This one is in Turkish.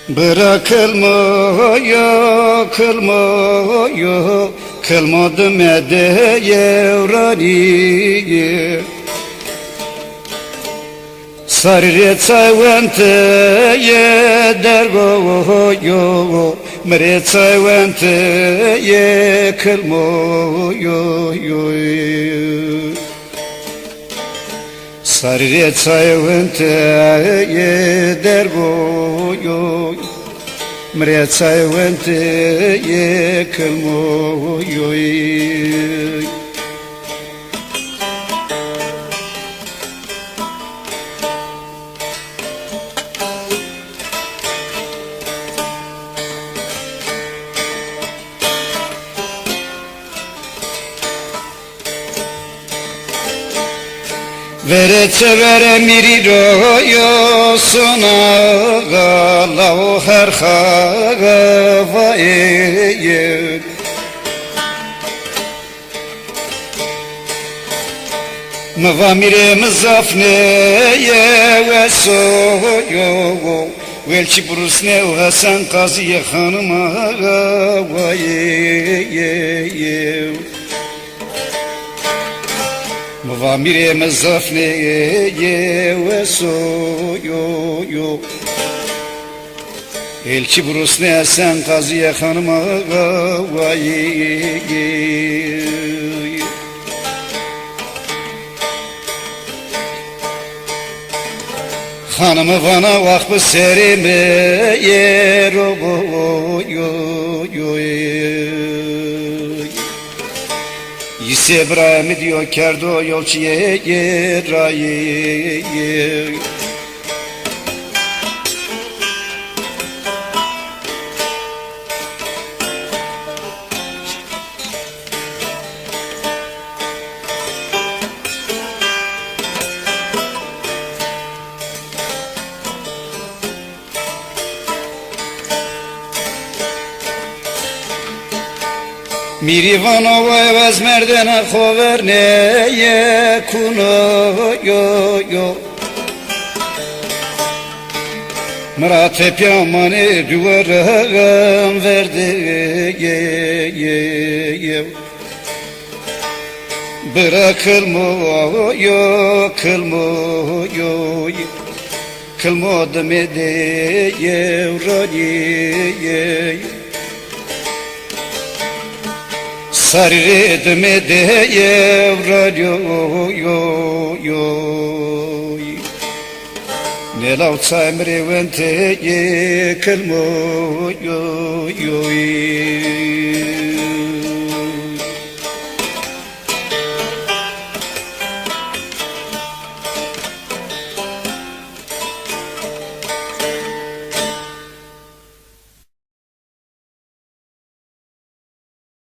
Bırakılmıyor, kılmıyor, kılmadım edeyevrani. Sarı çayvente ye dergoyo, mre çayvente ye kılmıyor. Sarı çayvente ye dergoyo, mre çayvente ye kılmıyor. Verece vere miriro yo sona la o her khaga vaye mavamire mzafne ye veso yo velçi burusne o Hasan Kaziye hanıma vaye Mavamire mezafne ye veso yo Elçi burusne sen Kaziye hanıma vaye Hanımı bana vakfı serime yer yo İse İbrahim diyor kerdo yolçuye yerayı Mirivano evaz merdena koverneye kuno yo Murat piyamani duvarım verdi ye Bırakılmıyor, kılmıyor Kılmadım edeyevrani Sarıdım edeyevrani Ne lavca emrivente kılmıyor